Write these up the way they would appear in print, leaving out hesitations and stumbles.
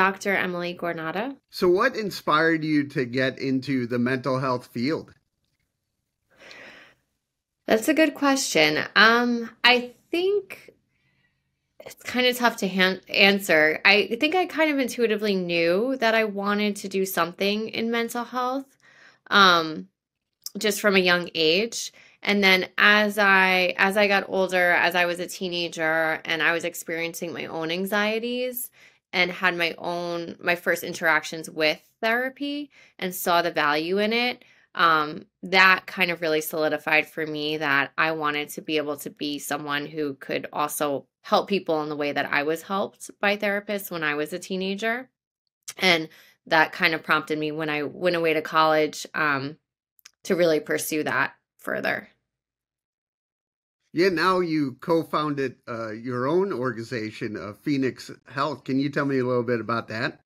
Dr. Emily Guarnotta. So, what inspired you to get into the mental health field? That's a good question. I think it's kind of tough to answer. I think I kind of intuitively knew that I wanted to do something in mental health, um, just from a young age. And then as I got older, as I was a teenager and I was experiencing my own anxieties and had my first interactions with therapy and saw the value in it, that kind of really solidified for me that I wanted to be able to be someone who could also help people in the way that I was helped by therapists when I was a teenager. And that kind of prompted me when I went away to college, to really pursue that further. Yeah, now you co-founded your own organization, Phoenix Health. Can you tell me a little bit about that?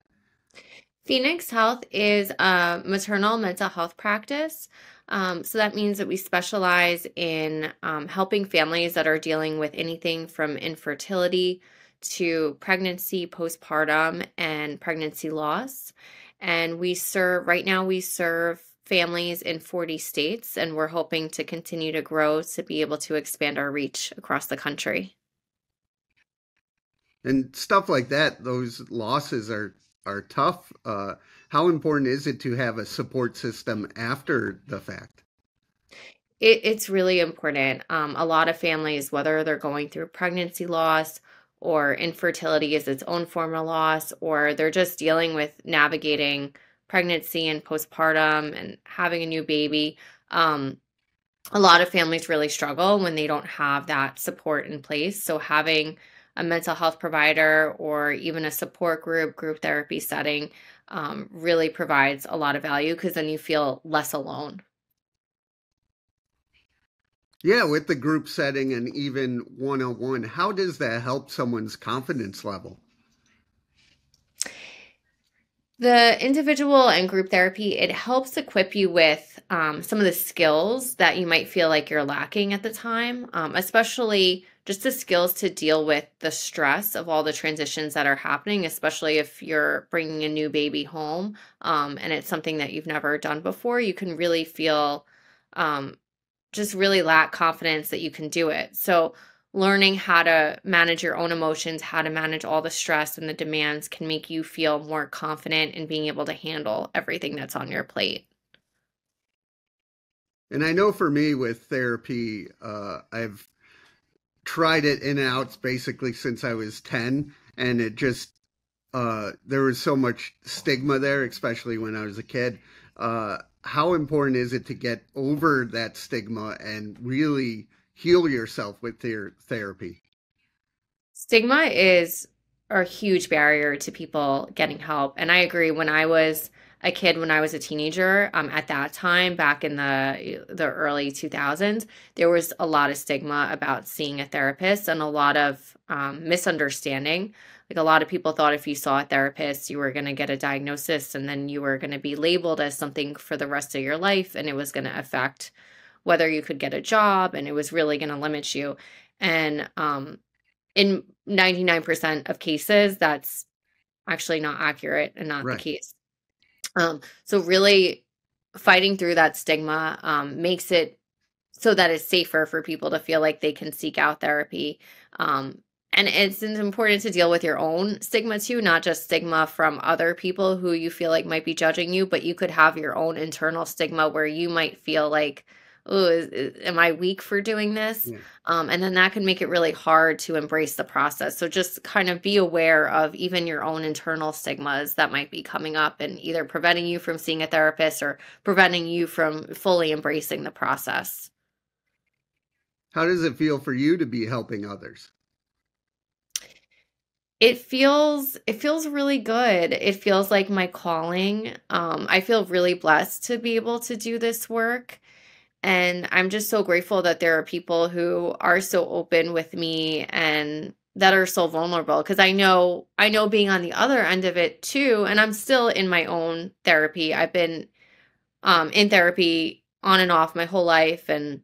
Phoenix Health is a maternal mental health practice. So that means that we specialize in helping families that are dealing with anything from infertility to pregnancy, postpartum, and pregnancy loss. And right now, we serve families in 40 states, and we're hoping to continue to grow to be able to expand our reach across the country. And stuff like that, those losses are tough. How important is it to have a support system after the fact? It's really important. A lot of families, whether they're going through pregnancy loss or infertility is its own form of loss, or they're just dealing with navigating pregnancy and postpartum and having a new baby, a lot of families really struggle when they don't have that support in place. So having a mental health provider or even a support group therapy setting, really provides a lot of value because then you feel less alone. Yeah, with the group setting and even one-on-one, how does that help someone's confidence level? The individual and group therapy, it helps equip you with some of the skills that you might feel like you're lacking at the time, especially just the skills to deal with the stress of all the transitions that are happening, especially if you're bringing a new baby home, and it's something that you've never done before. You can really feel um, just really lack confidence that you can do it. So learning how to manage your own emotions, how to manage all the stress and the demands can make you feel more confident in being able to handle everything that's on your plate. And I know for me with therapy, I've tried it in and out basically since I was 10, and it just there was so much stigma there, especially when I was a kid. How important is it to get over that stigma and really heal yourself with your therapy? Stigma is a huge barrier to people getting help. And I agree, when I was a kid, when I was a teenager, at that time, back in the early 2000s, there was a lot of stigma about seeing a therapist and a lot of misunderstanding. Like a lot of people thought if you saw a therapist, you were going to get a diagnosis and then you were going to be labeled as something for the rest of your life, and it was going to affect whether you could get a job, and it was really going to limit you. And in 99% of cases, that's actually not accurate and not the Right. case. So really fighting through that stigma makes it so that it's safer for people to feel like they can seek out therapy. And it's important to deal with your own stigma too, not just stigma from other people who you feel like might be judging you, but you could have your own internal stigma where you might feel like, oh, am I weak for doing this? Yeah. And then that can make it really hard to embrace the process. So just kind of be aware of even your own internal stigmas that might be coming up and either preventing you from seeing a therapist or preventing you from fully embracing the process. How does it feel for you to be helping others? It feels really good. It feels like my calling. I feel really blessed to be able to do this work. And I'm just so grateful that there are people who are so open with me and that are so vulnerable, because I know being on the other end of it too, and I'm still in my own therapy. I've been in therapy on and off my whole life, and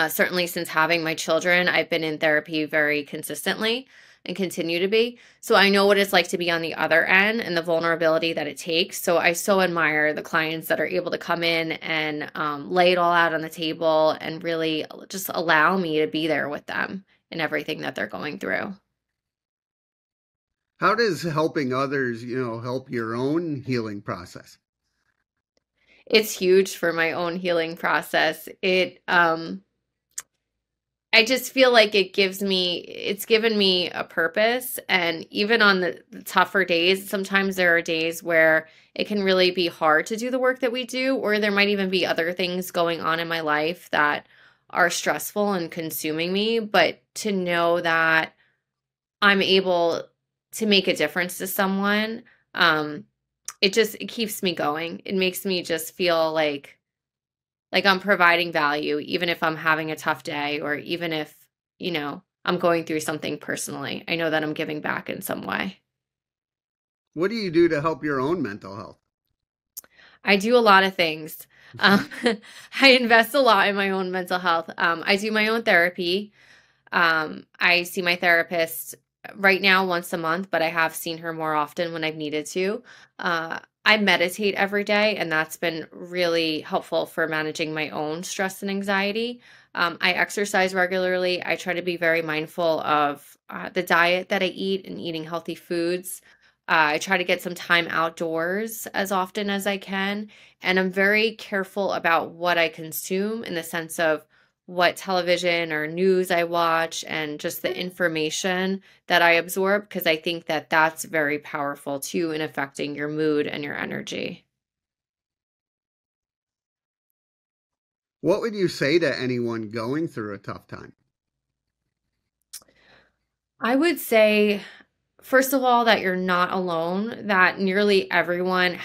certainly since having my children, I've been in therapy very consistently. and continue to be. So I know what it's like to be on the other end and the vulnerability that it takes. So I so admire the clients that are able to come in and lay it all out on the table and really just allow me to be there with them in everything that they're going through. How does helping others, help your own healing process? It's huge for my own healing process. I just feel like it's given me a purpose. And even on the tougher days, sometimes there are days where it can really be hard to do the work that we do, or there might even be other things going on in my life that are stressful and consuming me. But to know that I'm able to make a difference to someone, it keeps me going. It makes me just feel like I'm providing value, even if I'm having a tough day or even if, I'm going through something personally. I know that I'm giving back in some way. What do you do to help your own mental health? I do a lot of things. Um, I invest a lot in my own mental health. I do my own therapy. I see my therapist right now once a month, but I have seen her more often when I've needed to. I meditate every day, and that's been really helpful for managing my own stress and anxiety. I exercise regularly. I try to be very mindful of the diet that I eat and eating healthy foods. I try to get some time outdoors as often as I can. And I'm very careful about what I consume in the sense of what television or news I watch and just the information that I absorb, because I think that that's very powerful too in affecting your mood and your energy. What would you say to anyone going through a tough time? I would say, first of all, that you're not alone, that nearly everyone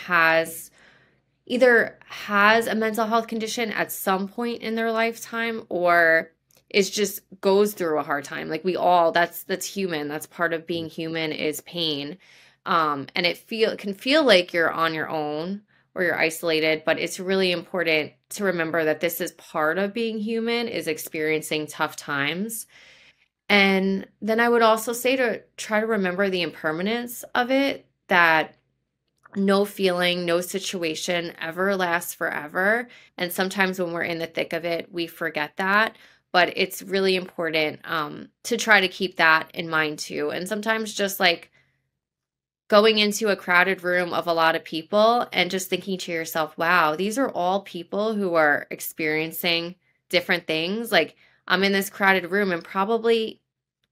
either has a mental health condition at some point in their lifetime or is just goes through a hard time. Like we all, that's human. That's part of being human is pain. And it can feel like you're on your own or you're isolated, but it's really important to remember that this is part of being human, is experiencing tough times. And then I would also say to try to remember the impermanence of it, that no feeling, no situation ever lasts forever. And sometimes when we're in the thick of it, we forget that. But it's really important to try to keep that in mind too. And sometimes just like going into a crowded room of a lot of people and just thinking to yourself, wow, these are all people who are experiencing different things. Like I'm in this crowded room and probably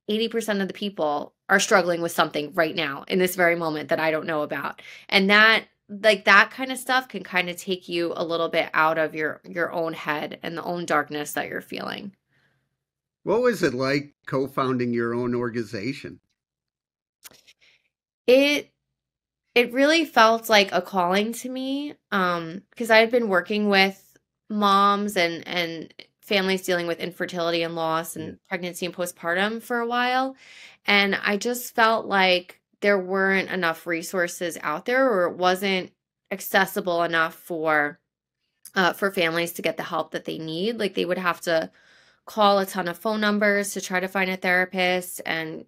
80% of the people are struggling with something right now in this very moment that I don't know about. And that kind of stuff can kind of take you a little bit out of your own head and the own darkness that you're feeling. What was it like co-founding your own organization? It it really felt like a calling to me, because I had been working with moms and families dealing with infertility and loss Yeah. and pregnancy and postpartum for a while, and I just felt like there weren't enough resources out there, or it wasn't accessible enough for families to get the help that they need. Like they would have to call a ton of phone numbers to try to find a therapist and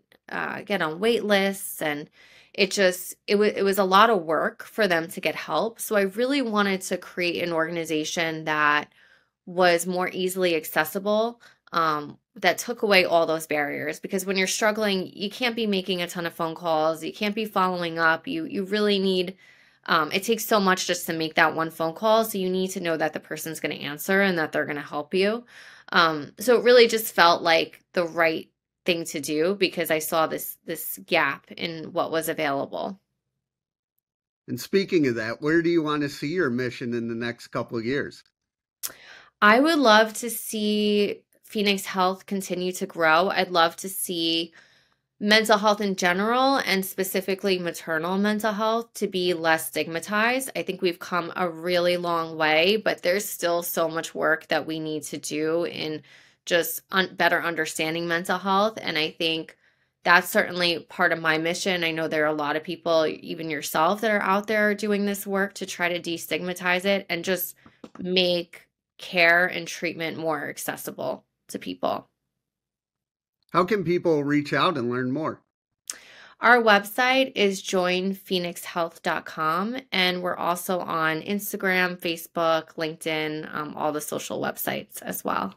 get on wait lists, and it was a lot of work for them to get help. So I really wanted to create an organization that was more easily accessible, that took away all those barriers, because when you're struggling you can't be making a ton of phone calls, you can't be following up, you really need, it takes so much just to make that one phone call. So you need to know that the person's going to answer and that they're going to help you. So it really just felt like the right thing to do because I saw this gap in what was available. And speaking of that, where do you want to see your mission in the next couple of years? I would love to see Phoenix Health continue to grow. I'd love to see mental health in general and specifically maternal mental health to be less stigmatized. I think we've come a really long way, but there's still so much work that we need to do in just better understanding mental health. And I think that's certainly part of my mission. I know there are a lot of people, even yourself, that are out there doing this work to try to destigmatize it and just make care and treatment more accessible to people. How can people reach out and learn more? Our website is joinphoenixhealth.com, and we're also on Instagram, Facebook, LinkedIn, all the social websites as well.